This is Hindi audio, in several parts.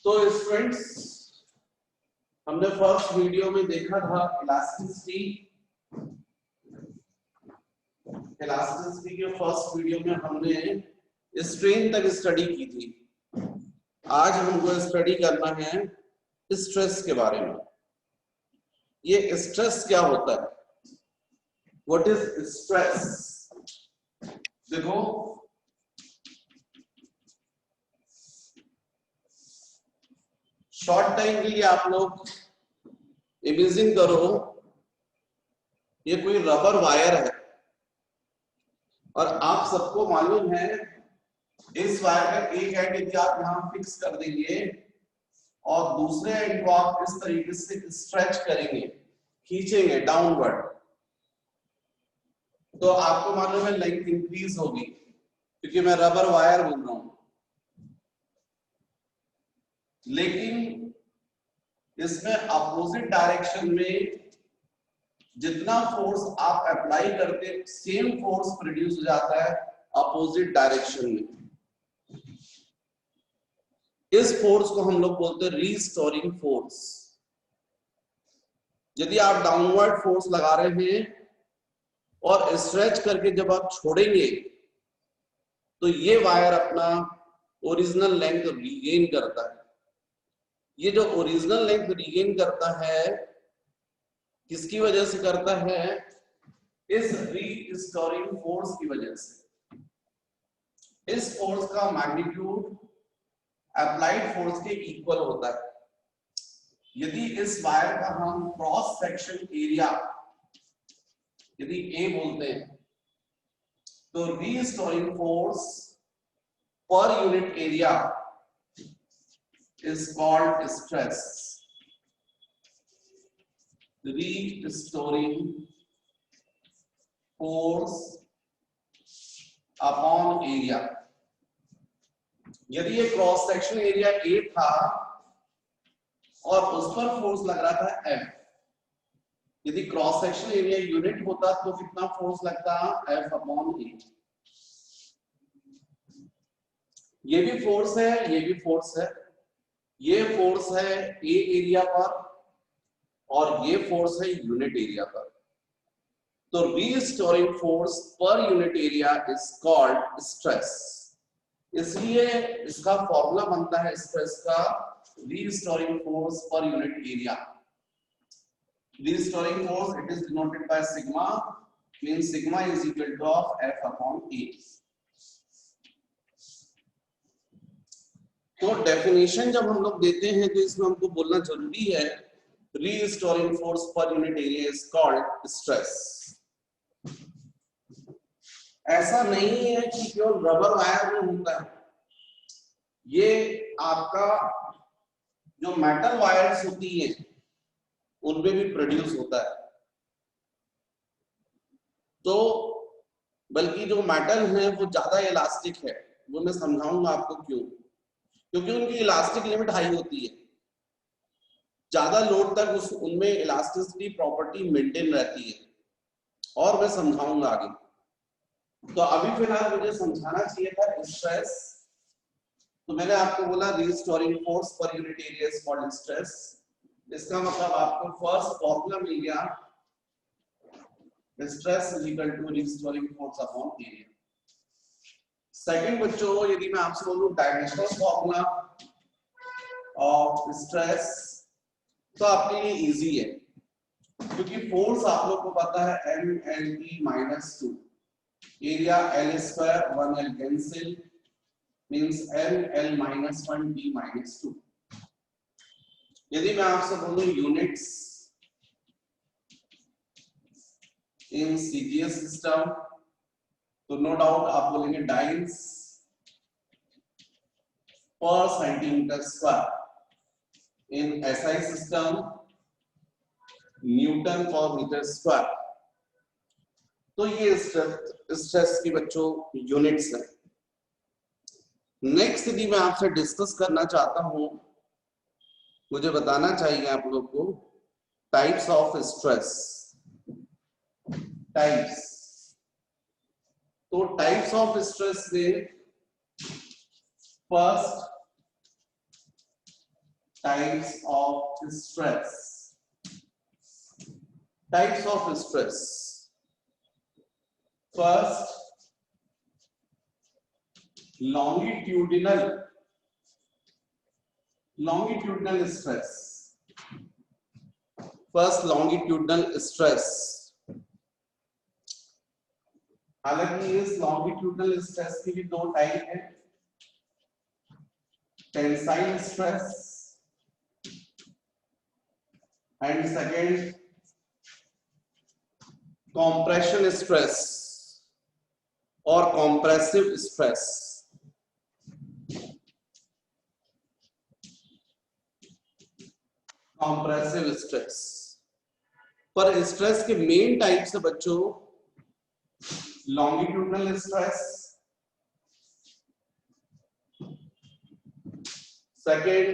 तो स्टूडेंट्स, हमने फर्स्ट वीडियो में देखा था इलास्टिसिटी के फर्स्ट वीडियो में हमने स्ट्रेन तक स्टडी की थी। आज हमको स्टडी करना है स्ट्रेस के बारे में। ये स्ट्रेस क्या होता है? What is stress? देखो, शॉर्ट टाइम के लिए आप लोग इमेजिन करो, ये कोई रबर वायर है और आप सबको मालूम है इस वायर का एक एंड यदि आप यहां फिक्स कर देंगे और दूसरे एंड को आप इस तरीके से स्ट्रेच करेंगे, खींचेंगे डाउनवर्ड, तो आपको मालूम है लेंथ इंक्रीज होगी, क्योंकि मैं रबर वायर बोल रहा हूं। लेकिन इसमें अपोजिट डायरेक्शन में जितना फोर्स आप अप्लाई करते, सेम फोर्स प्रोड्यूस हो जाता है अपोजिट डायरेक्शन में। इस फोर्स को हम लोग बोलते हैं रीस्टोरिंग फोर्स। यदि आप डाउनवर्ड फोर्स लगा रहे हैं और स्ट्रेच करके जब आप छोड़ेंगे तो ये वायर अपना ओरिजिनल लेंथ रीगेन करता है। ये जो ओरिजिनल लेंथ रीगेन करता है, किसकी वजह से करता है? इस रीस्टोरिंग फोर्स की वजह से। इस फोर्स का मैग्नीट्यूड अप्लाइड फोर्स के इक्वल होता है। यदि इस वायर का हम क्रॉस सेक्शन एरिया यदि ए बोलते हैं, तो restoring force per unit area is called stress. Restoring force upon area. यदि ये क्रॉस सेक्शन एरिया ए था और उस पर फोर्स लग रहा था F, यदि क्रॉस सेक्शन एरिया यूनिट होता तो कितना फोर्स लगता? F अपॉन ए। ये भी फोर्स है, ये भी फोर्स है। ये फोर्स है ए एरिया पर और ये फोर्स है यूनिट एरिया पर। तो restoring force per unit area is called stress. इसलिए इसका फॉर्मूला बनता है स्ट्रेस का, restoring force per unit area. Restoring force it is denoted by sigma, means sigma is equal to of F upon A. तो डेफिनेशन जब हम लोग देते हैं तो इसमें हमको बोलना जरूरी है, restoring force per unit area is called stress. ऐसा नहीं है कि केवल रबर वायर में होता है, ये आपका जो मेटल वायर्स होती है उनमें भी प्रोड्यूस होता है। तो बल्कि जो मेटल है वो ज्यादा इलास्टिक है, वो मैं समझाऊंगा आपको क्यों। क्योंकि उनकी इलास्टिक लिमिट हाई होती है, ज्यादा लोड तक उनमें इलास्टिसिटी प्रॉपर्टी मेंटेन रहती है, और मैं समझाऊंगा आगे। तो अभी फिलहाल मुझे समझाना चाहिए था स्ट्रेस, तो मैंने आपको बोला restoring force per unit area is called stress. इसका मतलब आपको फर्स्ट फॉर्मूला मिल गया, stress is equal to restoring force upon area. Second बच्चों, यदि मैं आपसे बोलूं डायमेंशनल फॉर्मूला ऑफ स्ट्रेस, तो आपके लिए इजी है, क्योंकि फोर्स आप लोग को पता है MLT minus 2, area L square 1L cancel, means ML minus 1 D minus 2। यदि मैं आपसे बोलूं यूनिट्स इन CGS सिस्टम, तो नो डाउट आप बोलेंगे डाइंस पर सेंटीमीटर स्क्वायर। इन SI सिस्टम न्यूटन पर मीटर स्क्वायर। तो ये स्ट्रेस की बच्चों यूनिट्स है। नेक्स्ट यदि मैं आपसे डिस्कस करना चाहता हूं, मुझे बताना चाहिए आप लोग को टाइप्स ऑफ स्ट्रेस। टाइप्स, तो टाइप्स ऑफ स्ट्रेस में first types of stress. Types of stress. First, longitudinal stress. First, longitudinal stress. हालांकि इस longitudinal stress की भी दो टाइप है, tensile stress and second compression stress और compressive stress. compressive stress पर स्ट्रेस के मेन टाइप्स है बच्चों, longitudinal stress, second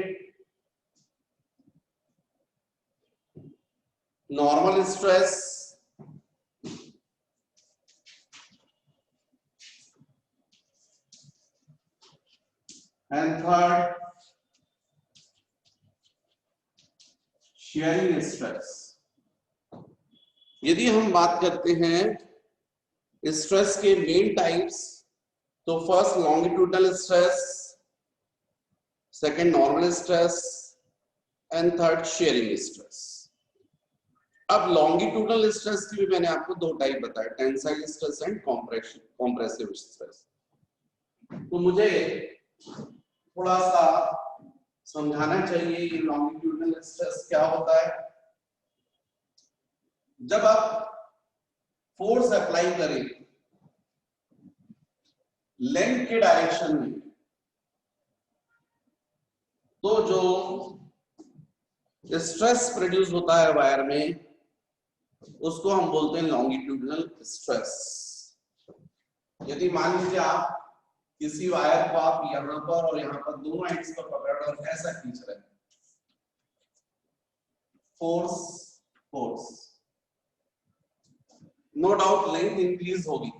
normal stress, and third shearing stress. यदि हम बात करते हैं स्ट्रेस के मेन टाइप्स, तो first longitudinal stress, second normal stress and third sharing stress. अब लॉन्गिट्यूडनल स्ट्रेस की भी मैंने आपको दो टाइप बताया, tensile stress and compressive stress. तो मुझे थोड़ा सा समझाना चाहिए ये लॉन्गिट्यूडनल स्ट्रेस क्या होता है. जब आप फोर्स अप्लाई करें लेंथ के डायरेक्शन में, तो जो स्ट्रेस प्रोड्यूस होता है वायर में, उसको हम बोलते हैं लॉन्गिट्यूडनल स्ट्रेस. यदि मान लीजिए आप किसी वायर को आप यहाँ पर और यहाँ पर दोनों एंड्स पर पकड़ रहे और ऐसा खींच रहे हैं, force, no doubt length increase होगी.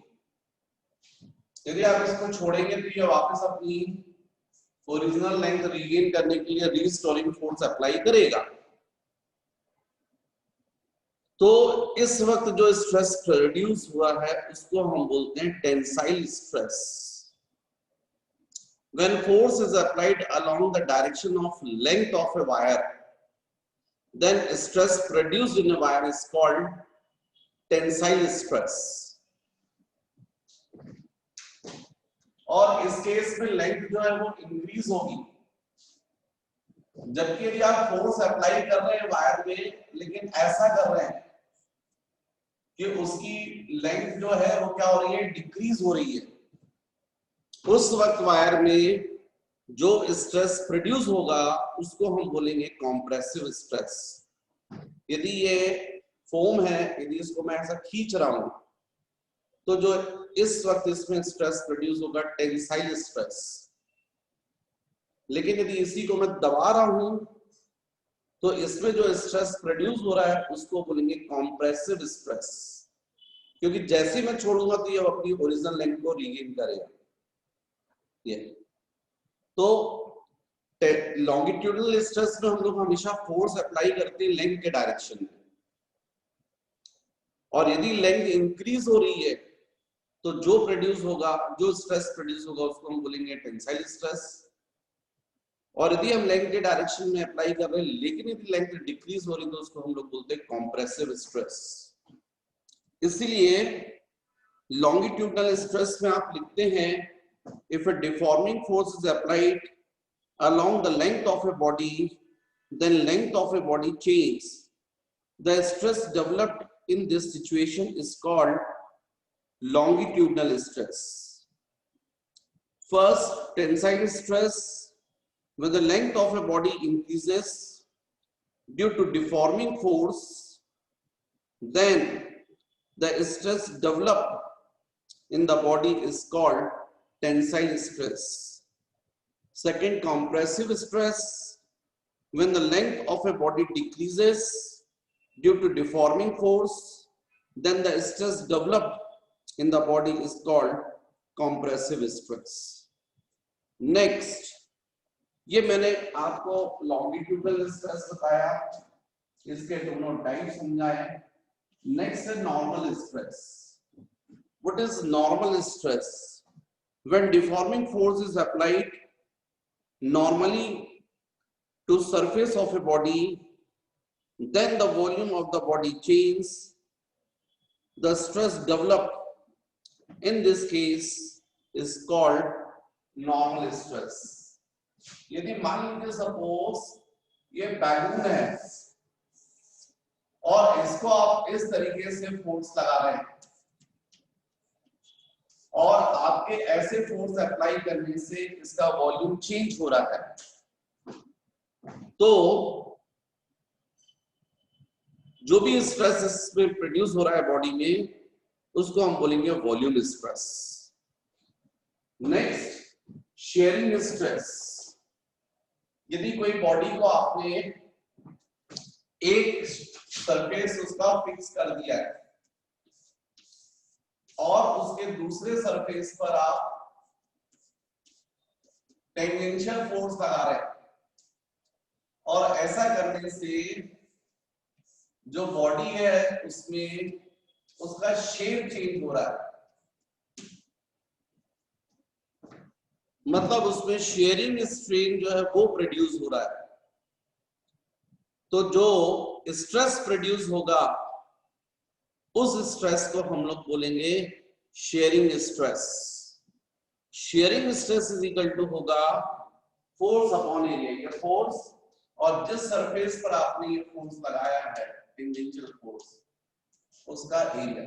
यदि आप इसको छोड़ेंगे तो ये वापस अपनी ओरिजिनल लेंथ रीगेन करने के लिए रीस्टोरिंग फोर्स अप्लाई करेगा. तो इस वक्त जो स्ट्रेस प्रोड्यूस हुआ है उसको हम बोलते हैं tensile stress. When force is applied along the direction of length of a wire, then stress produced in a wire is called tensile stress. और इस केस में लेंथ जो है वो इंक्रीज होगी, जबकि यदि आप फोर्स अप्लाई कर रहे हैं वायर में, लेकिन ऐसा कर रहे हैं कि उसकी लेंथ जो है वो क्या हो रही है, डिक्रीज हो रही है, उस वक्त वायर में जो स्ट्रेस प्रोड्यूस होगा उसको हम बोलेंगे कॉम्प्रेसिव स्ट्रेस. यदि ये फोम है, यदि इसको मैं ऐसा खींच रहा हूं, तो जो इस वक्त इसमें स्ट्रेस प्रोड्यूस होगा टेंसाइल स्ट्रेस. लेकिन यदि इसी को मैं दबा रहा हूं, तो इसमें जो स्ट्रेस प्रोड्यूस हो रहा है उसको बोलेंगे कॉम्प्रेसिव स्ट्रेस, क्योंकि जैसे मैं छोड़ूंगा तो ये अपनी ओरिजिनल लेंथ को रीगेन करेगा. ये तो लॉन्गिट्यूडनल स्ट्रेस में हम लोग हमेशा फोर्स अप्लाई करते हैं लेंथ के डायरेक्शन में, और यदि लेंथ इंक्रीज हो रही है तो जो प्रोड्यूस होगा, जो स्ट्रेस प्रोड्यूस होगा उसको हम बोलेंगे टेंसाइल स्ट्रेस. और यदि हम लेंथ के डायरेक्शन में अप्लाई कर रहे हैं लेकिन यदि लेंथ डिक्रीज हो रही है तो उसको हम लोग बोलते हैं कॉम्प्रेसिव स्ट्रेस. इसलिए लॉन्गिट्यूडनल स्ट्रेस में आप लिखते हैं, if a deforming force is applied along the length of a body, then length of a body changes. The stress developed in this situation is called longitudinal stress. First, tensile stress. When the length of a body increases due to deforming force, then the stress developed in the body is called tensile stress. Second, compressive stress. When the length of a body decreases due to deforming force, then the stress developed in the body is called compressive stress. Next, ये मैंने आपको लॉन्गिट्यूडनल स्ट्रेस बताया, इसके दोनों टाइप समझाए। नेक्स्ट है normal stress. What is normal stress? When deforming force is applied normally to surface of a body, then the volume of the body changes, the stress developed in this case is called normal stress. यदि मान लीजिए सपोज ये बैलून है और इसको आप इस तरीके से फोर्स लगा रहे हैं और आपके ऐसे फोर्स अप्लाई करने से इसका वॉल्यूम चेंज हो रहा है, तो जो भी स्ट्रेस इसमें प्रोड्यूस हो रहा है बॉडी में, उसको हम बोलेंगे volume stress. Next sharing stress. यदि कोई बॉडी को आपने एक सरफेस उसका फिक्स कर दिया है और उसके दूसरे सरफेस पर आप टेंजेंशियल फोर्स लगा रहे हैं, और ऐसा करने से जो बॉडी है उसमें उसका शेप चेंज हो रहा है, मतलब उसमें शेयरिंग स्ट्रेन जो है वो प्रोड्यूस हो रहा है। तो जो स्ट्रेस प्रोड्यूस होगा उस स्ट्रेस को हम लोग बोलेंगे shearing stress. Shearing stress is equal to होगा फोर्स अपॉन एरिया। ये फोर्स और जिस सरफेस पर आपने ये फोर्स लगाया है टेंजेंशियल फोर्स, उसका area.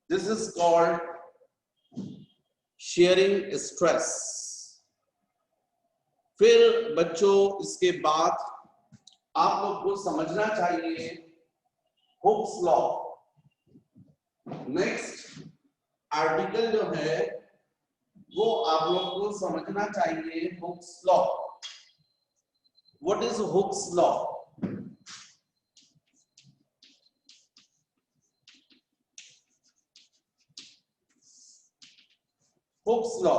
This is called shearing stress. फिर बच्चों इसके बाद आप लोग को समझना चाहिए हुक्स लॉ। नेक्स्ट आर्टिकल जो है वो आप लोग को समझना चाहिए Hooke's law. What is Hooke's law? Hooke's law,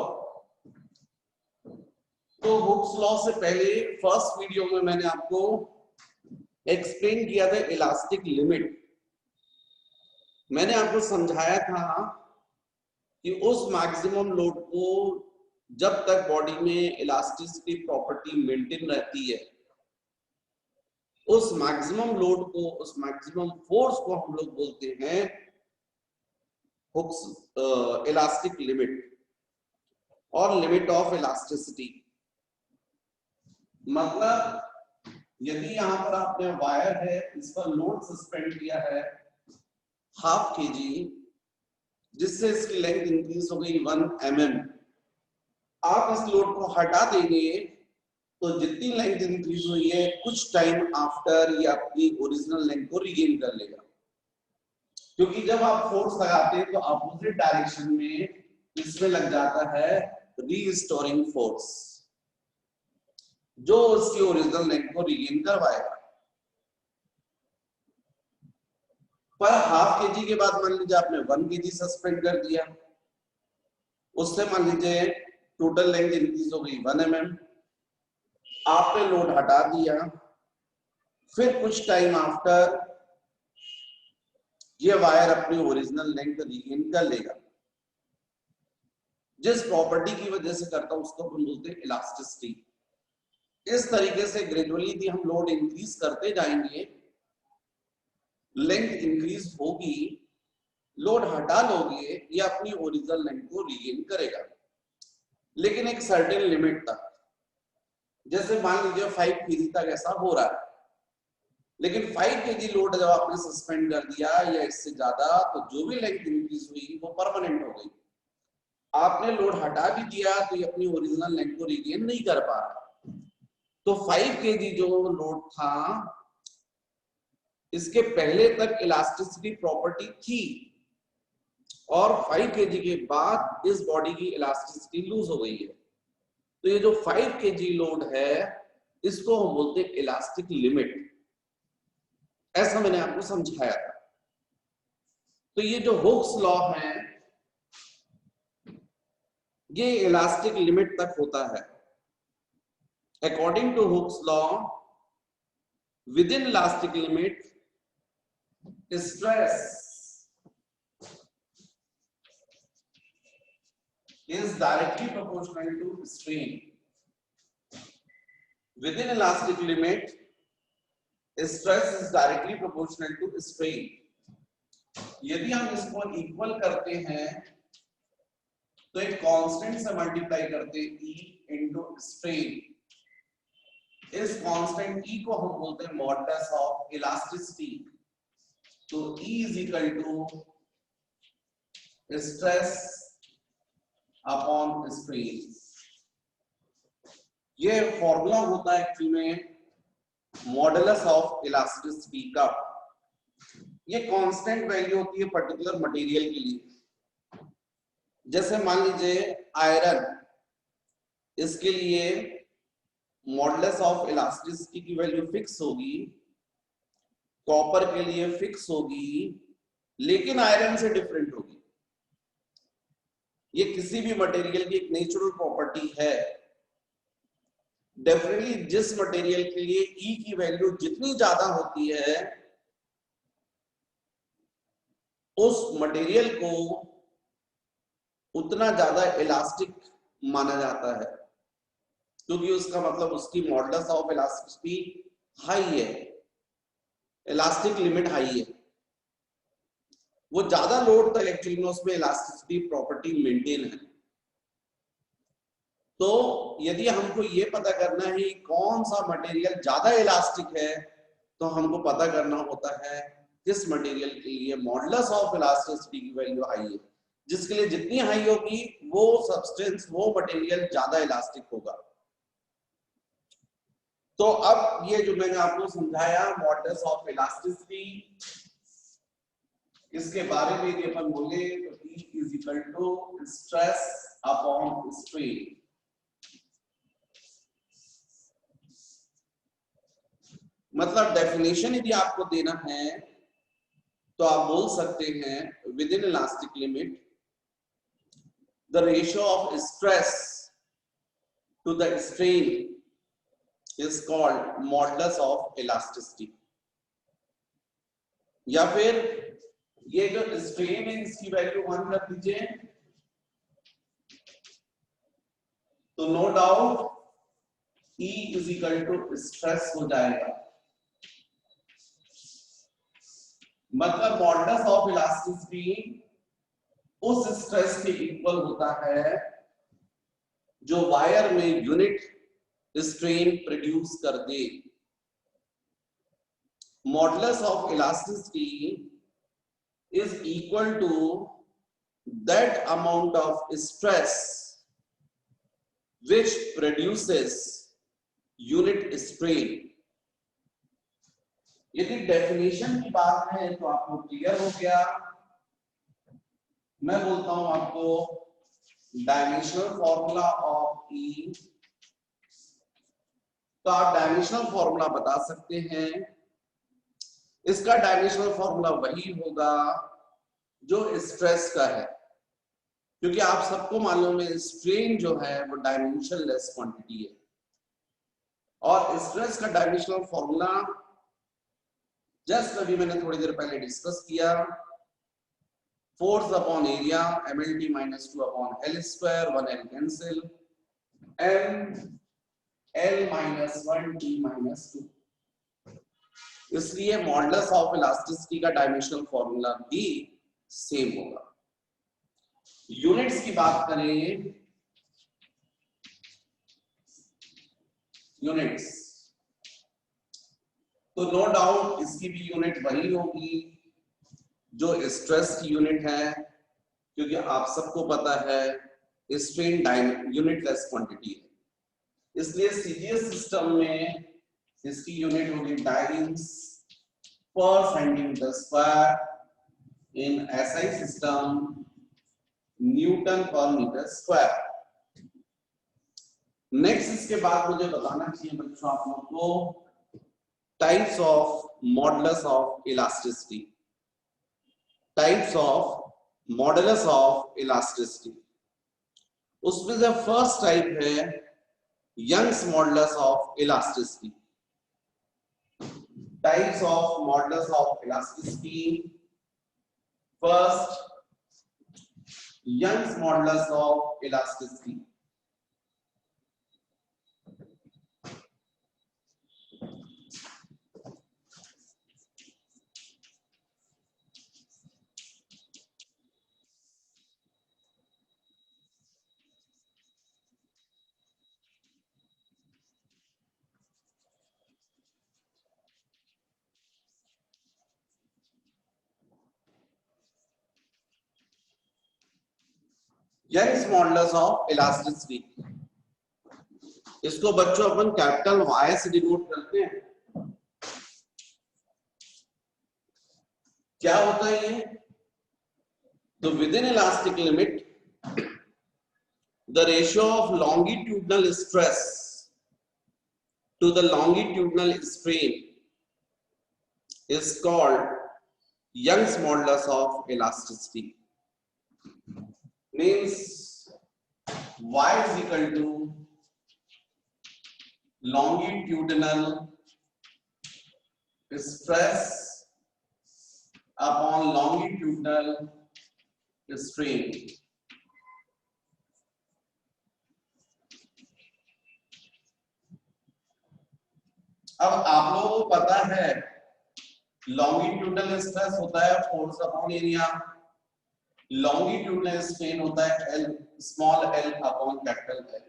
तो हुक्स लॉ से पहले फर्स्ट वीडियो में मैंने आपको एक्सप्लेन किया था इलास्टिक लिमिट। मैंने आपको समझाया था कि उस मैक्सिमम लोड को जब तक बॉडी में इलास्टिसिटी प्रॉपर्टी मेंटेन रहती है, उस मैक्सिमम लोड को, उस मैक्सिमम फोर्स को हम लोग बोलते हैं हुक्स इलास्टिक लिमिट और लिमिट ऑफ इलास्टिसिटी। मतलब यदि यहां पर आपने वायर है, इस पर लोड सस्पेंड किया है 1/2 kg, जिससे इसकी लेंथ इंक्रीज हो गई 1 mm, आप इस लोड को हटा देंगे तो जितनी लेंथ इंक्रीज हुई है कुछ टाइम आफ्टर ये अपनी ओरिजिनल लेंथ को रीगेन कर लेगा। क्योंकि जब आप फोर्स लगाते हैं तो अपोजिट डायरेक्शन में इसमें लग जाता है रीस्टोरिंग फोर्स, जो उसकी ओरिजिनल लेंथ को रीगेन करवाएगा। पर 1/2 kg के बाद मान लीजिए आपने 1 kg सस्पेंड कर दिया, उससे मान लीजिए टोटल लेंथ इंक्रीज हो गई 1 mm, आपने लोड हटा दिया, फिर कुछ टाइम आफ्टर ये वायर अपनी ओरिजिनल लेंथ रीगेन कर लेगा। जिस प्रॉपर्टी की वजह से करता उसको हम बोलते हैं इलास्टिसिटी। इस तरीके से ग्रेजुअली यदि हम लोड इंक्रीज करते जाएंगे, लेंथ इंक्रीज होगी, लोड हटा लोगे, ये अपनी ओरिजिनल लेंथ को रीगेन करेगा, लेकिन एक सर्टेन लिमिट तक। जैसे मान लीजिए 5 kg तक ऐसा हो रहा है, लेकिन 5 kg लोड जब आपने सस्पेंड कर दिया या इससे ज्यादा, तो जो भी लेंथ इंक्रीज हुई वो परमानेंट हो गई। आपने लोड हटा भी दिया तो ये अपनी ओरिजिनल लेंथ को रीगेन नहीं कर पा रहा। तो 5 kg जो लोड था, इसके पहले तक इलास्टिसिटी प्रॉपर्टी थी, और 5 kg के बाद इस बॉडी की इलास्टिसिटी लूज हो गई है। तो ये जो 5 kg लोड है, इसको हम बोलते हैं इलास्टिक लिमिट। ऐसा मैंने आपको समझाया था। तो ये जो हुक्स लॉ है, ये इलास्टिक लिमिट तक होता है। According to Hooke's law, within elastic limit stress is directly proportional to strain. Within elastic limit, stress is directly proportional to strain. यदि हम इसको इक्वल करते हैं तो एक कांस्टेंट से मल्टीप्लाई करते हैं E इंटू स्ट्रेन। इस कांस्टेंट E को हम बोलते हैं मॉडुलस ऑफ इलास्टिसिटी। तो E is equal to stress upon strain. ये फॉर्मूला होता है एक्चुअली में मॉडुलस ऑफ इलास्टिसिटी का। ये कांस्टेंट वैल्यू होती है पर्टिकुलर मटेरियल के लिए। जैसे मान लीजिए आयरन, इसके लिए मॉडुलस ऑफ इलास्टिसिटी की वैल्यू फिक्स होगी, कॉपर के लिए फिक्स होगी, लेकिन आयरन से डिफरेंट होगी। ये किसी भी मटेरियल की एक नेचुरल प्रॉपर्टी है। डेफिनेटली जिस मटेरियल के लिए ई की वैल्यू जितनी ज्यादा होती है, उस मटेरियल को उतना ज्यादा इलास्टिक माना जाता है, क्योंकि उसका मतलब उसकी मॉडुलस ऑफ इलास्टिसिटी हाई है, इलास्टिक लिमिट हाई है। वो ज्यादा लोड तक एक्चुअली में उसमें इलास्टिसिटी प्रॉपर्टी मेंटेन है। तो यदि हमको ये पता करना है कौन सा मटेरियल ज्यादा इलास्टिक है, तो हमको पता करना होता है किस मटेरियल के लिए मॉडुलस ऑफ इलास्टिसिटी की वैल्यू हाई है। जिसके लिए जितनी हाई होगी वो सब्सटेंस, वो मटेरियल ज्यादा इलास्टिक होगा। तो अब ये जो मैंने आपको समझाया मॉडुलस ऑफ इलास्टिसिटी, इसके बारे में यदि अपन बोले तो E is equal to stress upon strain. मतलब डेफिनेशन यदि आपको देना है तो आप बोल सकते हैं within elastic limit the ratio of stress to the strain is called modulus of elasticity. या फिर ये जो स्ट्रेन है इसकी वैल्यू 1 रख दीजिए, तो no doubt E is equal to stress हो जाएगा। मतलब मॉडुलस ऑफ इलास्टिसिटी उस स्ट्रेस के इक्वल होता है जो वायर में यूनिट स्ट्रेन प्रोड्यूस कर दे। Modulus of elasticity is equal to that amount of stress which produces unit strain। यदि डेफिनेशन की बात है तो आपको क्लियर हो गया। मैं बोलता हूं आपको डायमेंशनल फॉर्मूला ऑफ E। तो आप डायमेंशनल फॉर्मूला बता सकते हैं। इसका डायमेंशनल फॉर्मूला वही होगा जो स्ट्रेस का है, क्योंकि आप सबको मालूम है स्ट्रेन जो है वो डायमेंशनलेस क्वांटिटी है। और स्ट्रेस का डायमेंशनल फॉर्मूला जस्ट अभी मैंने थोड़ी देर पहले डिस्कस किया, force upon area mlt minus 2 upon l square, 1l cancel, m l minus 1 t minus 2। इसलिए मॉडुलस ऑफ इलास्टिसिटी का डायमेंशनल फॉर्मूला भी सेम होगा। यूनिट्स की बात करें, यूनिट्स तो नो डाउट इसकी भी यूनिट वही होगी जो स्ट्रेस की यूनिट है, क्योंकि आप सबको पता है स्ट्रेन यूनिटलेस क्वांटिटी है। इसलिए सीजीएस सिस्टम में इसकी यूनिट होगी डाइन्स पर centimetre square, in SI system newton पर मीटर स्क्वायर। नेक्स्ट इसके बाद मुझे बताना चाहिए बच्चों आप लोग को types of modulus of elasticity. Types of modulus of elasticity. उसमें से फर्स्ट टाइप है Young's modulus of elasticity. Types of modulus of elasticity, first Young's modulus of elasticity. Young's modulus of elasticity, इसको बच्चों अपन कैपिटल Y से डिनोट करते हैं। क्या होता है ये? तो with in elastic limit the ratio of longitudinal stress to the longitudinal strain is called Young's modulus of elasticity. Means y is equal to longitudinal stress upon longitudinal strain. अब आप लोगों को पता है लॉन्गिट्यूडनल स्ट्रेस होता है force upon area, longitudinal strain होता है L small L upon capital L,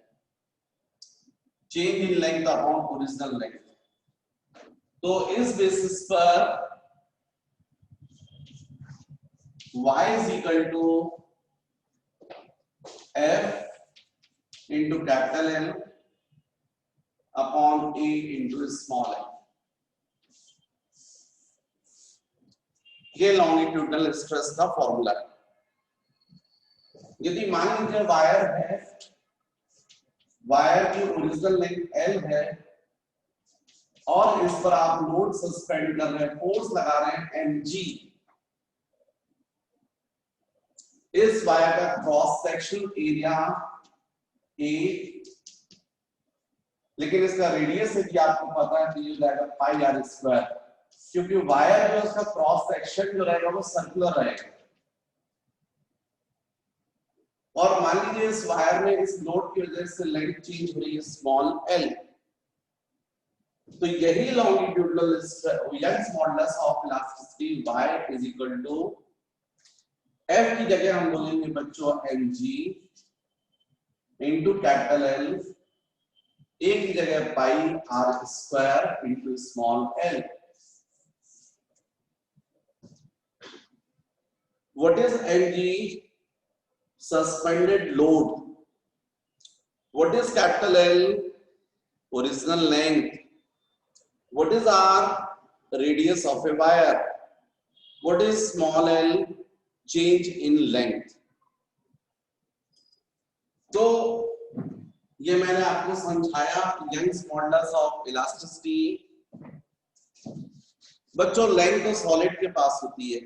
change in length upon original length. तो इस बेसिस पर y is equal to f into capital L upon a into small l। ये लॉन्गिट्यूडनल स्ट्रेस का फॉर्मूला है। यदि मान लीजिए वायर है, वायर की ओरिजिनल लेंथ L है और इस पर आप लोड सस्पेंड कर रहे हैं, फोर्स लगा रहे हैं mg, इस वायर का क्रॉस सेक्शन एरिया A, लेकिन इसका रेडियस यदि आपको पता है तो ये जाएगा पाई आर स्क्वायर, क्योंकि वायर जो उसका क्रॉस सेक्शन जो रहेगा वो सर्कुलर रहेगा। और मान लीजिए इस वायर में इस लोड की वजह से लेंथ चेंज हो रही है स्मॉल l, तो यही longitudinal Young's modulus of elasticity y is equal to f की जगह हम बोलेंगे बच्चों mg into capital L, a की जगह pi r square into small l। What is mg? Suspended load. What is capital L? Original length. What is R? Radius of a wire. What is small l? Change in length. तो ये मैंने आपको समझाया यंग्स मॉडुलस ऑफ इलास्टिसिटी। बच्चों लेंथ तो सॉलिड के पास होती है,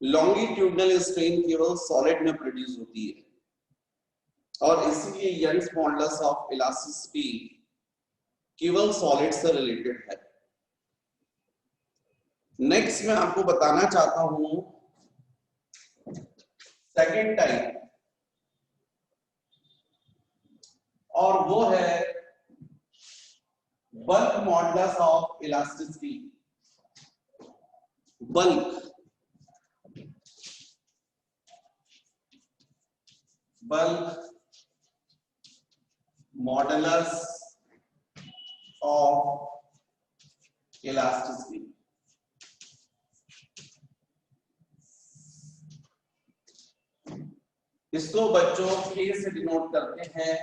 लॉन्गिट्यूडनल स्ट्रेन केवल सॉलिड में प्रोड्यूस होती है, और इसलिए यंग्स मॉडुलस ऑफ इलास्टिसिटी केवल सॉलिड से रिलेटेड है। नेक्स्ट मैं आपको बताना चाहता हूं सेकेंड टाइप, और वो है bulk modulus of elasticity. Bulk modulus of elasticity. इसको बच्चों K से डिनोट करते हैं,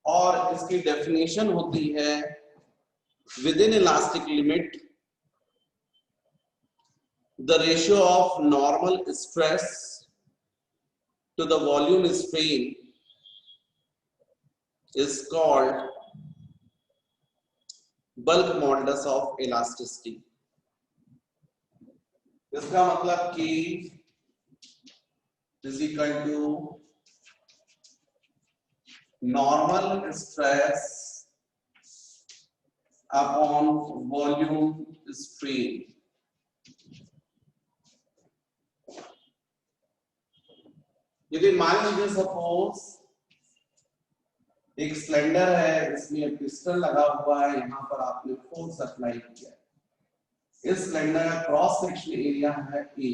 और इसकी डेफिनेशन होती है with in elastic limit the ratio of normal stress to the volume strain is called bulk modulus of elasticity। इसका मतलब कि is equal to normal stress upon volume strain. यदि मान लीजिए सपोज एक सिलेंडर है, इसमें पिस्टन लगा हुआ है, यहां पर आपने फोर्स अप्लाई किया, इस सिलेंडर का क्रॉस सेक्शन एरिया है ए,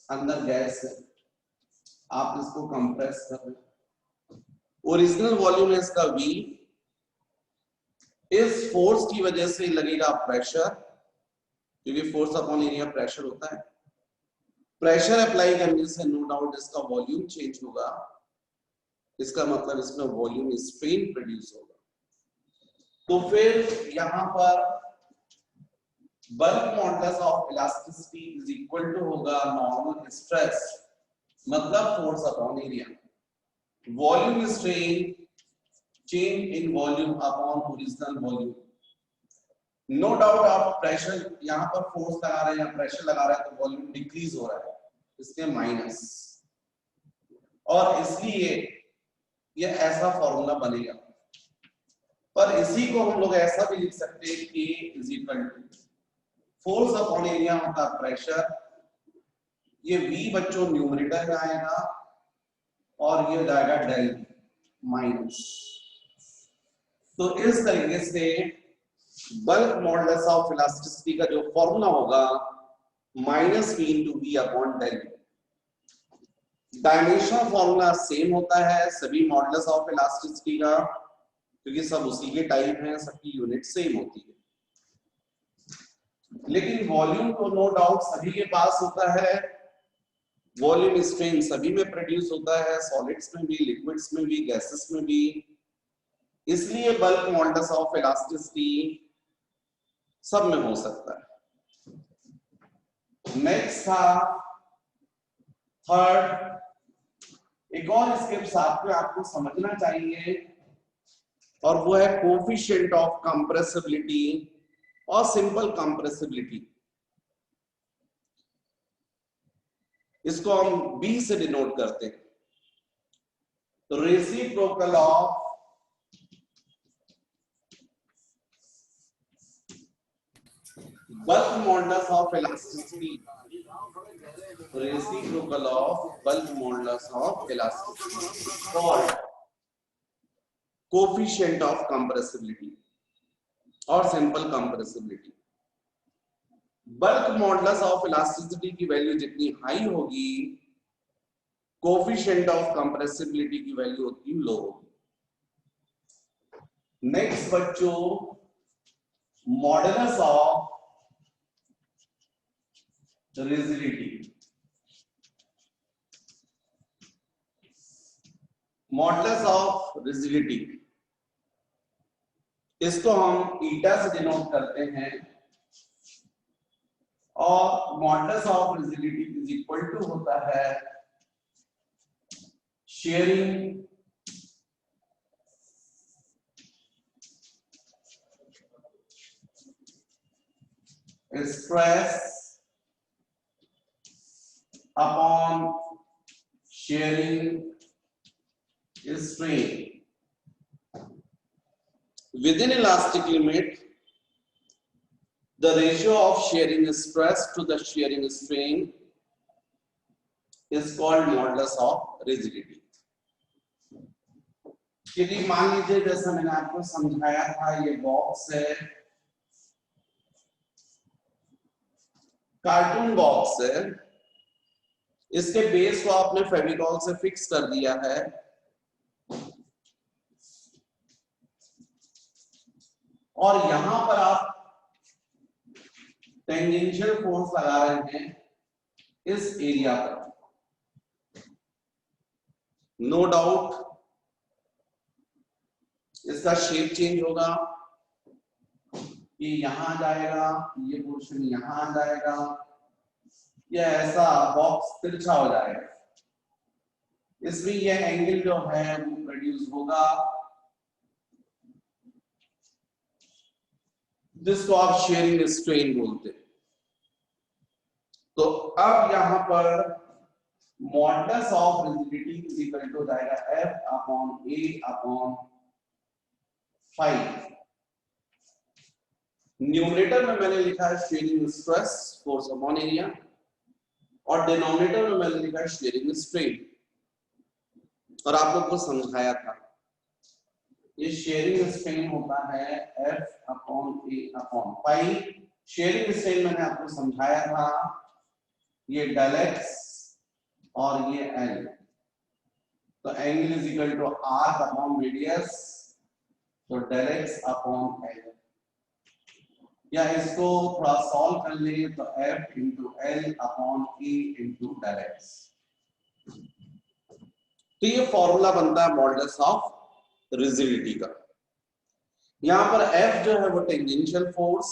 अंदर गैस है, आप इसको कंप्रेस कर रहे हैं, ओरिजिनल वॉल्यूम है इसका V, इस फोर्स की वजह से लगेगा प्रेशर, क्योंकि फोर्स अपॉन एरिया प्रेशर होता है, प्रेशर अप्लाई करने से नो डाउट इसका वॉल्यूम चेंज होगा, इसका मतलब इसमें वॉल्यूम स्ट्रेन प्रोड्यूस होगा। तो फिर यहां पर bulk modulus of elasticity is equal to होगा नॉर्मल स्ट्रेस मतलब force upon area, volume strain change in volume upon original volume. No doubt आप प्रेशर यहां पर फोर्स लगा रहे हैं या प्रेशर लगा रहे हैं तो वॉल्यूम डिक्रीज हो रहा है, इसके माइनस, और इसलिए ये ऐसा फॉर्मूला बनेगा। पर इसी को हम लोग ऐसा भी लिख सकते हैं कि is equal to force upon area होता है प्रेशर, ये V बच्चों न्यूमरेटर में आएगा और ये जाएगा डेल माइनस। तो इस तरीके से बल्क मॉडुलस ऑफ इलास्टिसिटी का जो फॉर्मूला होगा minus V into V upon del. Dimensional formula same होता है सभी मॉडुलस ऑफ इलास्टिसिटी का, क्योंकि सब उसी के टाइप हैं, सबकी यूनिट सेम होती है, लेकिन वॉल्यूम तो नो डाउट सभी के पास होता है, वॉल्यूम स्ट्रेन सभी में प्रोड्यूस होता है, सॉलिड्स में भी, लिक्विड्स में भी, गैसेस में भी, इसलिए बल्क मॉडुलस ऑफ इलास्टिसिटी सब में हो सकता है। नेक्स्ट था थर्ड, एक और इसके साथ में आपको समझना चाहिए, और वो है कोफिशिएंट ऑफ कंप्रेसिबिलिटी और सिंपल कंप्रेसिबिलिटी। इसको हम B से डिनोट करते हैं, तो reciprocal of bulk modulus of elasticity, reciprocal of bulk modulus of elasticity और कोफिशिएंट ऑफ कंप्रेसिबिलिटी और simple compressibility. Bulk modulus of elasticity की वैल्यू जितनी हाई होगी, कोफिशिएंट ऑफ कंप्रेसिबिलिटी की वैल्यू उतनी लो होगी। नेक्स्ट बच्चों, modulus of rigidity, modulus of rigidity इसको हम ईटा से डिनोट करते हैं, और modulus of rigidity is equal to होता है shearing stress upon shearing strain. Within elastic limit, the ratio of shearing stress to the shearing strain is called modulus of rigidity. यदि मान लीजिए जैसा मैंने आपको समझाया था, ये बॉक्स है, कार्टून बॉक्स है, इसके बेस को आपने फेविकॉल से फिक्स कर दिया है, और यहां पर आप टेंजेंशियल फोर्स लगा रहे हैं इस एरिया पर। नो डाउट इसका शेप चेंज होगा, ये यहां जाएगा, ये पोर्शन यहां जाएगा, ये ऐसा बॉक्स तिरछा हो जाएगा, इसमें ये एंगल जो है वो प्रोड्यूस होगा, जिसको आप शेयरिंग स्ट्रेन बोलते हैं। तो अब यहां पर modulus of rigidity is equal to जाएगा F upon A upon 5। Numerator में मैंने लिखा है shearing stress force upon area और डिनोमिनेटर में मैंने लिखा है शेयरिंग स्ट्रेन। और आप लोग को समझाया था ये शेयरिंग स्ट्रेन होता है F upon A upon 5। Sharing strain मैंने आपको समझाया था ये डेल x और ये L। तो angle is equal to arc upon radius, तो डेल x अपॉन L। या इसको थोड़ा सॉल्व कर ले तो F into L upon A into del x। तो ये फॉर्मूला बनता है मॉडुलस ऑफ रिजिडिटी का। यहां पर F जो है वो tangential force,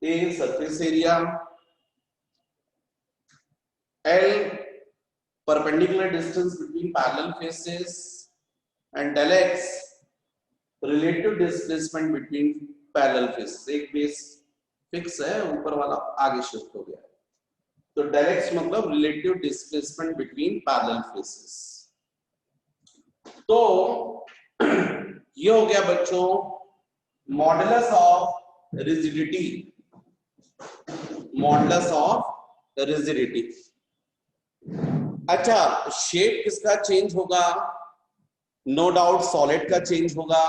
A surface area, L perpendicular distance between parallel faces and del x relative displacement between parallel faces. एक बेस फिक्स है, ऊपर वाला आगे शिफ्ट हो गया है, तो डेल x मतलब relative displacement between parallel faces. तो ये हो गया बच्चों modulus of rigidity. Modulus of rigidity. अच्छा, शेप किसका चेंज होगा? नो डाउट सॉलिड का चेंज होगा।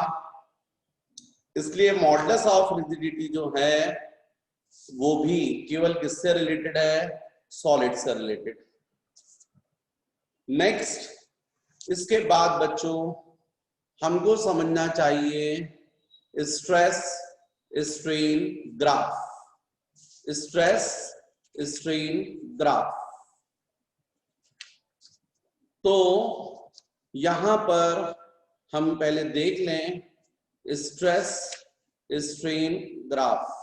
इसलिए मॉडुलस ऑफ रिजिडिटी जो है वो भी केवल किससे रिलेटेड है? सॉलिड से रिलेटेड। नेक्स्ट, इसके बाद बच्चों हमको समझना चाहिए stress strain graph. Stress strain graph. तो यहां पर हम पहले देख लें स्ट्रेस स्ट्रेन ग्राफ।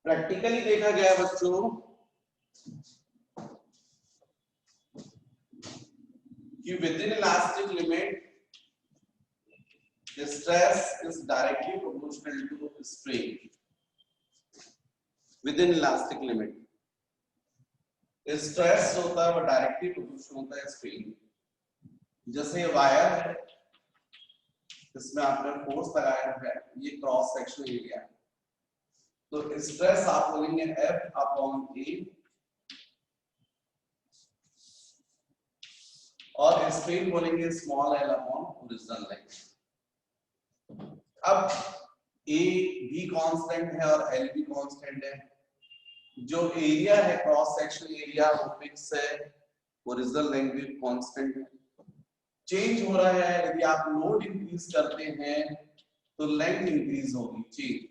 प्रैक्टिकली देखा गया बच्चों कि within elastic limit stress is directly proportional to strain. Within elastic limit stress होता है वो डायरेक्टली प्रोपोर्शनल होता है स्ट्रेन। जैसे वायर है, इसमें आपने फोर्स लगाया है, ये क्रॉस सेक्शन एरिया, तो स्ट्रेस आप बोलेंगे F अपॉन A और स्ट्रेन बोलेंगे small l upon original line. अब A भी कांस्टेंट है और L भी कांस्टेंट है। जो एरिया है क्रॉस सेक्शन एरिया वो फिक्स है, ओरिजिनल लेंथ भी कांस्टेंट है। चेंज हो रहा है, यदि आप लोड इंक्रीज करते हैं तो लेंथ इंक्रीज होगी, चेंज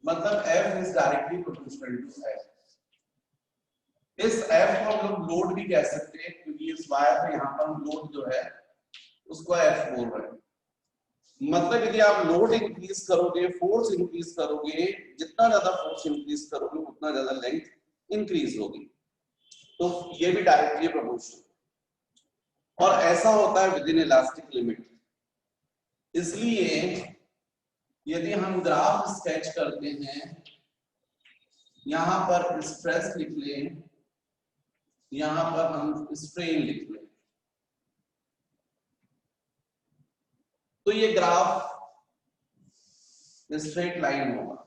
मतलब F is directly proportional to F। इस F को हम लोग लोड भी कह सकते हैं क्योंकि इस वायर पे यहाँ पर हम लोड जो है उसको F बोल रहे हैं। मतलब यदि आप लोड इंक्रीज करोगे, फोर्स इंक्रीज करोगे, जितना ज्यादा फोर्स इंक्रीज करोगे उतना ज्यादा लेंथ इंक्रीज होगी। तो ये भी डायरेक्टली प्रोपोर्शनल और ऐसा होता है विद इन इलास्टिक लिमिट। इसलिए यदि हम ग्राफ स्केच करते हैं, यहां पर स्ट्रेस लिख लें, यहां पर हम स्ट्रेन लिख लें, तो ये ग्राफ स्ट्रेट लाइन होगा।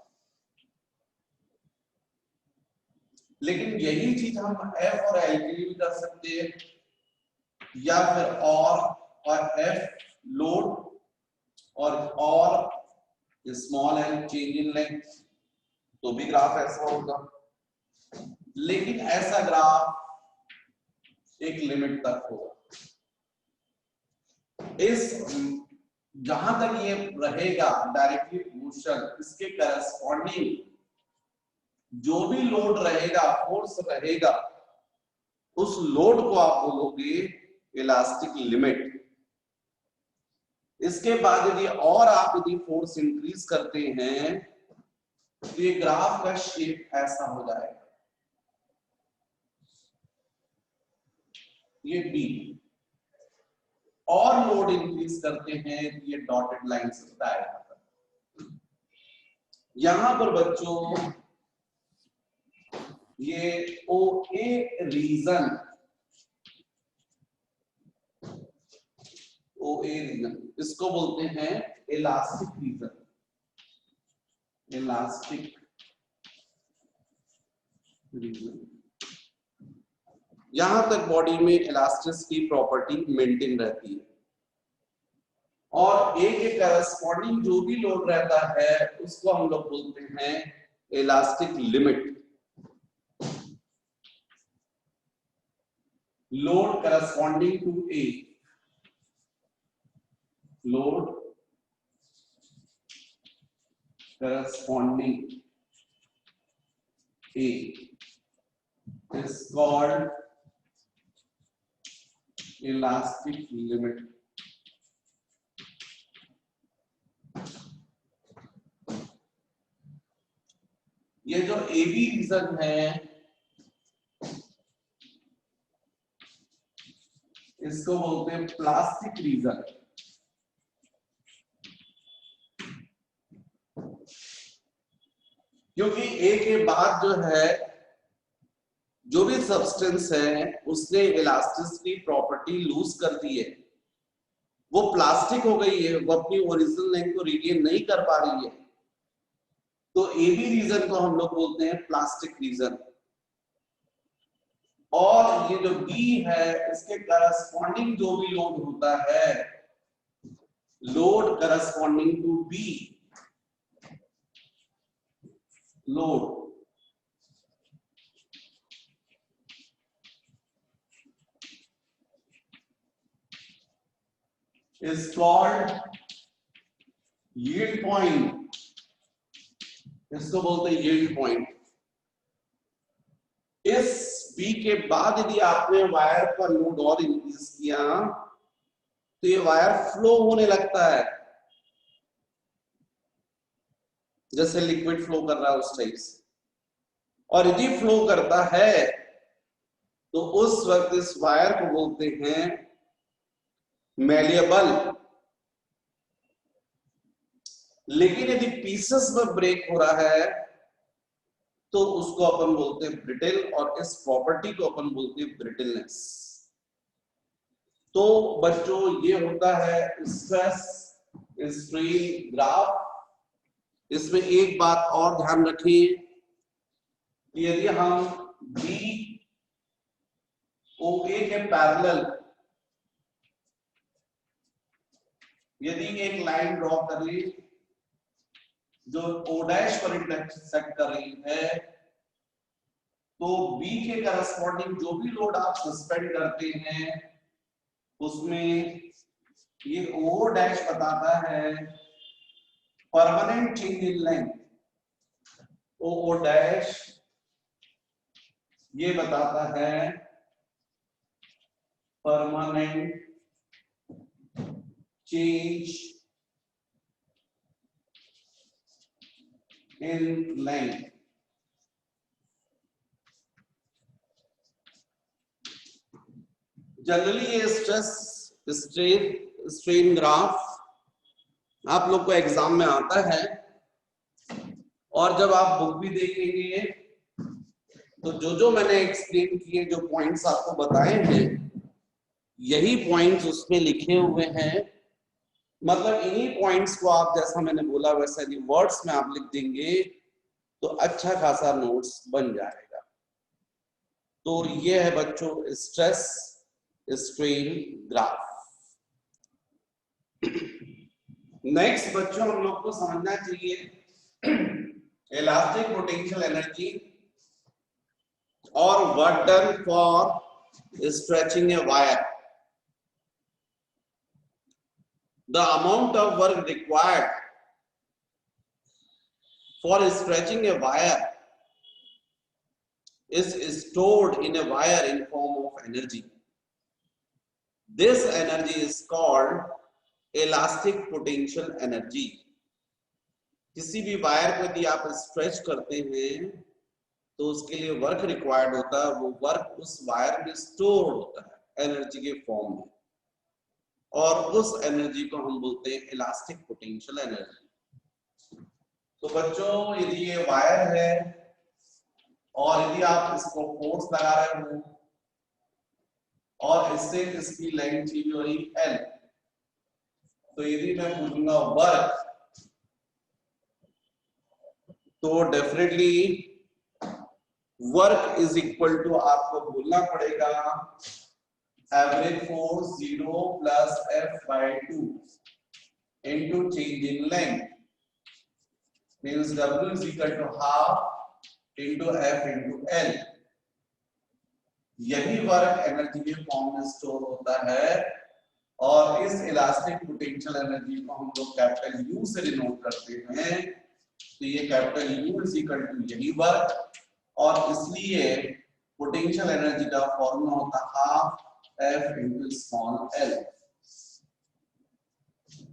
लेकिन यही चीज हम F और L के लिए भी कर सकते हैं, या फिर और F लोड और small l change in length, तो भी ग्राफ ऐसा होगा। लेकिन ऐसा ग्राफ एक लिमिट तक होगा। इस जहां तक ये रहेगा डायरेक्टली प्रोपोर्शनल, इसके करस्पॉन्डिंग जो भी लोड रहेगा, फोर्स रहेगा, उस लोड को आप बोलोगे इलास्टिक लिमिट। इसके बाद यदि और आप यदि फोर्स इंक्रीज करते हैं तो ये ग्राफ का शेप ऐसा हो जाएगा, ये बी। और लोड इंक्रीज करते हैं तो ये डॉटेड लाइन बनता है। यहां पर बच्चों ये ओ ए रीजन, ओ ए रीजन, इसको बोलते हैं इलास्टिक रीजन, इलास्टिक रीजन। यहां तक बॉडी में इलास्टिसिटी प्रॉपर्टी मेंटेन रहती है और ए के करस्पॉन्डिंग जो भी लोड रहता है उसको हम लोग बोलते हैं elastic limit. Load corresponding to A, load corresponding A is called elastic limit. ये जो ए बी रीजन है इसको बोलते हैं प्लास्टिक रीजन। क्योंकि ए के बाद जो है जो भी सब्सटेंस है उसने इलास्टिसिटी प्रॉपर्टी लूज कर दी है, वो प्लास्टिक हो गई है, वो अपनी ओरिजिनल लेंथ को रिगेन नहीं कर पा रही है, तो ए बी रीजन को हम लोग बोलते हैं प्लास्टिक रीजन। और ये जो बी है इसके करस्पॉन्डिंग जो भी लोड होता है, load corresponding to B, load is called yield point, इसको बोलते हैं yield point। इस बी के बाद यदि आपने वायर का लोड और इंक्रीज किया तो ये वायर फ्लो होने लगता है, जैसे लिक्विड फ्लो कर रहा है उस टाइप से। और यदि फ्लो करता है तो उस वक्त इस वायर को बोलते हैं मैलिएबल। लेकिन यदि पीसेस में ब्रेक हो रहा है तो उसको अपन बोलते हैं ब्रिटिल, और इस प्रॉपर्टी को अपन बोलते हैं ब्रिटिलनेस। तो बच्चों ये होता है स्ट्रेस स्ट्रेन ग्राफ। इसमें एक बात और ध्यान रखिए कि यदि हम बी ओ ए के पैरेलल यदि एक लाइन ड्रॉ करें जो ओ डैश पर इंटरसेक्ट कर रही है, तो बी के करस्पॉन्डिंग जो भी लोड आप सस्पेंड करते हैं उसमें ये ओ डैश बताता है permanent change in length, O dash ये बताता है permanent change in length. Generally ये स्ट्रेस स्ट्रेन ग्राफ आप लोग को एग्जाम में आता है, और जब आप बुक भी देखेंगे तो जो मैंने एक्सप्लेन किए, जो पॉइंट्स आपको बताए हैं, यही पॉइंट्स उसमें लिखे हुए हैं। मतलब इन्हीं पॉइंट्स को आप जैसा मैंने बोला वैसा यदि वर्ड्स में आप लिख देंगे तो अच्छा खासा नोट्स बन जाएगा। तो ये है बच्चों स्ट्रेस स्ट्रेन ग्राफ। नेक्स्ट बच्चों हम लोग को समझना चाहिए इलास्टिक पोटेंशियल एनर्जी और work done for stretching a wire. The amount of work required for stretching a wire is stored in a wire in form of energy. This energy is called elastic potential energy. किसी भी वायर को यदि आप स्ट्रेच करते हैं तो उसके लिए वर्क रिक्वायर्ड होता है, वो वर्क उस वायर में स्टोर होता है एनर्जी के फॉर्म में, और उस एनर्जी को हम बोलते हैं इलास्टिक पोटेंशियल एनर्जी। तो बच्चों यदि ये वायर है और यदि आप इसको फोर्स लगा रहे हो और इससे इसकी लेंथ चाहिए हुई L, तो यदि मैं पूछूंगा वर्क, तो definitely work is equal to आपको बोलना पड़ेगा average force 0 plus F/2 into change in length, means W is equal to half into F into L। यही वर्क एनर्जी के फॉर्म में स्टोर होता है, और इस इलास्टिक पोटेंशियल एनर्जी को हम लोग कैपिटल U से डिनोट करते हैं। तो ये capital U is equal to यही वर्क, और इसलिए पोटेंशियल एनर्जी का फॉर्मूला होता है half F into small l।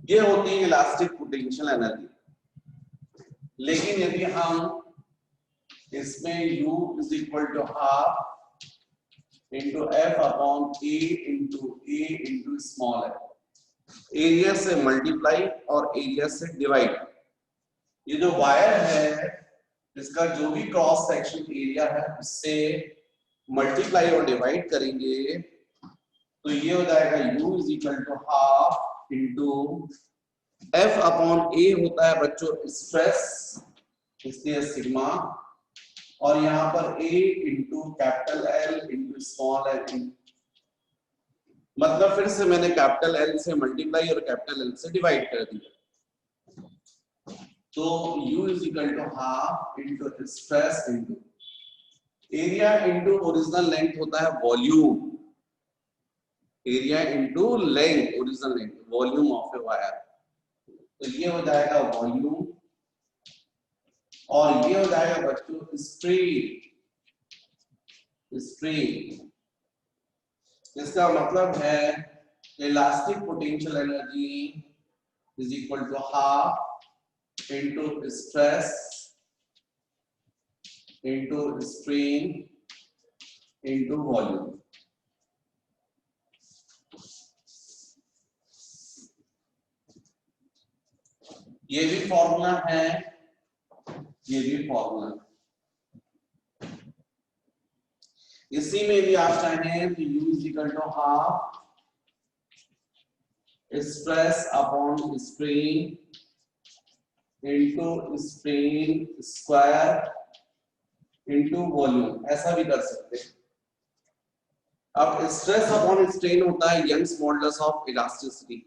ये होती है इलास्टिक पोटेंशियल एनर्जी। लेकिन यदि हम इसमें U is equal to half into F upon A into small l, area से मल्टीप्लाई और एरिया से डिवाइड, ये जो वायर है इसका जो भी क्रॉस सेक्शन एरिया है उससे मल्टीप्लाई और डिवाइड करेंगे, तो ये हो जाएगा U is equal to half into F upon A होता है बच्चों स्ट्रेस, इसलिए सिग्मा, और यहाँ पर A into capital L into small l, मतलब फिर से मैंने कैपिटल L से मल्टीप्लाई और कैपिटल L से डिवाइड कर दिया। तो U is equal to half into stress into area into original length होता है volume, area into length original length volume of a wire. तो ये हो जाएगा वॉल्यूम, और ये हो जाएगा बच्चों स्ट्रेन। इसका मतलब है elastic potential energy is equal to half into stress into strain into volume. ये भी फॉर्मूला है, ये भी फॉर्मूला। इसी में भी आप चाहें तो U is equal to half stress upon strain into strain square into volume, ऐसा भी कर सकते हैं। अब स्ट्रेस अपॉन स्ट्रेन होता है यंग्स मॉडुलस ऑफ इलास्टिसिटी,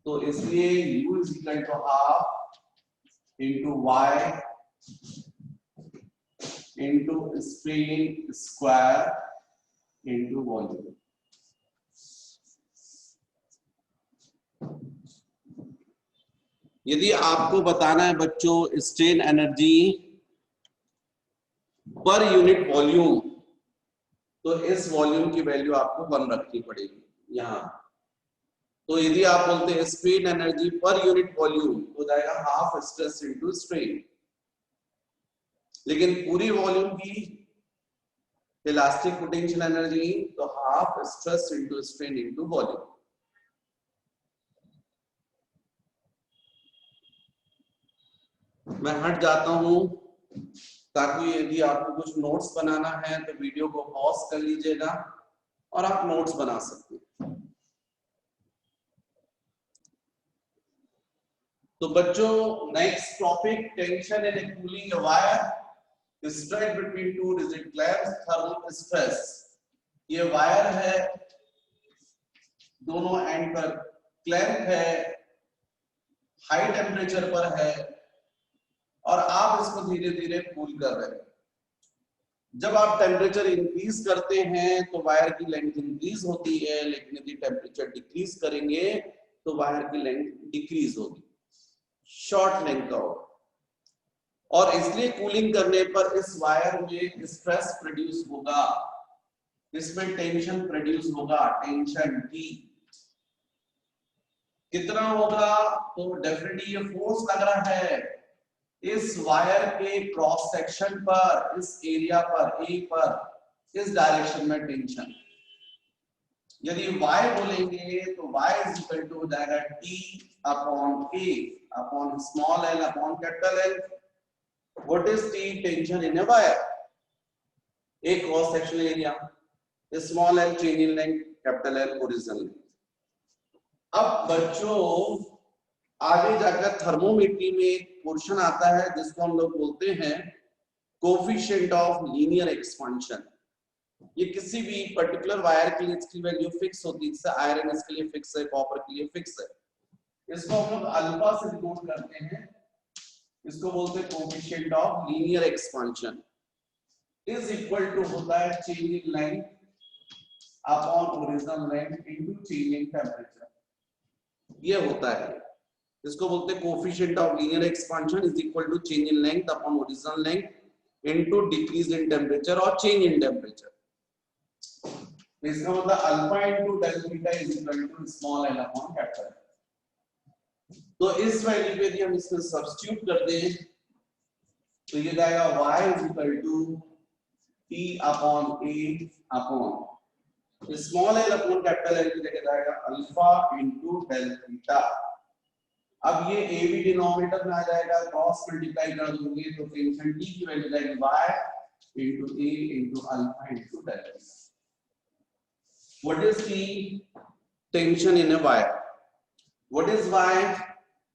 तो इसलिए U is equal to half into Y into strain square into volume. यदि आपको बताना है बच्चों strain energy per unit volume, तो इस वॉल्यूम की वैल्यू आपको 1 रखनी पड़ेगी यहाँ। तो यदि आप बोलते हैं strain energy per unit volume, हो जाएगा हाफ स्ट्रेस इंटू स्ट्रेन। लेकिन पूरी वॉल्यूम की इलास्टिक पोटेंशियल एनर्जी तो half stress into strain into volume. मैं हट जाता हूं, ताकि यदि आपको कुछ नोट्स बनाना है तो वीडियो को पॉज कर लीजिएगा और आप नोट्स बना सकते हैं। तो बच्चों next topic tension in A cooling wire, stress between two rigid clamps, thermal stress. ये वायर है, दोनों एंड पर क्लैंप है, हाई टेम्परेचर पर है, और आप इसको धीरे धीरे कूल कर रहे हैं। जब आप टेम्परेचर इंक्रीज करते हैं तो वायर की लेंथ इंक्रीज होती है, लेकिन यदि टेम्परेचर डिक्रीज करेंगे तो वायर की लेंथ डिक्रीज होगी, शॉर्ट लेंथ का होगा। और इसलिए कूलिंग करने पर इस वायर में स्ट्रेस प्रोड्यूस होगा, इसमें टेंशन प्रोड्यूस होगा, टेंशन T कितना होगा, तो डेफिनेटली ये फोर्स लग रहा है इस वायर के क्रॉस सेक्शन पर, इस एरिया पर, ए पर, इस डायरेक्शन में टेंशन। यदि y बोलेंगे तो y इज इक्वल टू हो जाएगा T upon A upon small l upon capital L। What is T? Tension in a wire, A cross section area, small l change in length, capital L original length. अब बच्चों आगे जाकर थर्मोमेट्री में एक पोर्शन आता है जिसको हम लोग बोलते हैं कोफिशिएंट ऑफ लीनियर एक्सपेंशन। ये किसी भी पर्टिकुलर वायर के लिए इसकी वैल्यू फिक्स होती है, जैसे आयरन इसके लिए फिक्स है, कॉपर के लिए फिक्स है। इसको हम लोग अल्फा से डिनोट करते हैं, इसको बोलते हैं coefficient of linear expansion is equal to होता है change in length upon original length into change in temperature. ये होता है, इसको बोलते हैं coefficient of linear expansion is equal to change in length upon original length into decrease in temperature और चेंज इन टेंपरेचर। इसका मतलब alpha into del theta is equal to small l upon capital. तो इस वैल्यू पे यदि हम इसमें सब्स्टिट्यूट कर दें तो ये जाएगा y is equal to t upon a upon small l upon capital L की जगह जाएगा अल्फा इनटू डेल थीटा। अब ये a भी डिनोमिनेटर में आ जाएगा, क्रॉस मल्टीप्लाई कर दोगे तो टेंशन T की वैल्यू जाएगी y into a into alpha into del theta. What is the tension in a wire? What is y?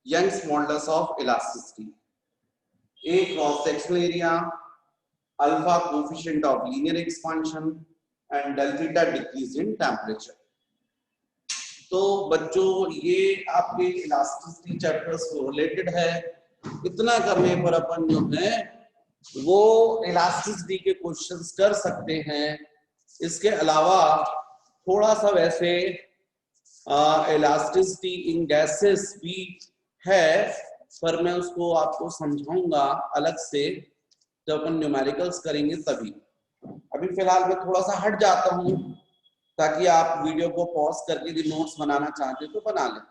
Young's modulus of elasticity. A cross sectional area, alpha coefficient of linear expansion, and del theta decrease in temperature. तो बच्चों ये आपके इलास्टिसिटी चैप्टर से रिलेटेड है। इतना करने पर अपन जो है वो इलास्टिसिटी के क्वेश्चंस कर सकते हैं। इसके अलावा थोड़ा सा वैसे इलास्टिसिटी इन गैसेस भी है, पर मैं उसको आपको समझाऊंगा अलग से जब अपन न्यूमेरिकल्स करेंगे तभी। अभी फिलहाल मैं थोड़ा सा हट जाता हूं ताकि आप वीडियो को पॉज करके यदि नोट्स बनाना चाहते तो बना लें।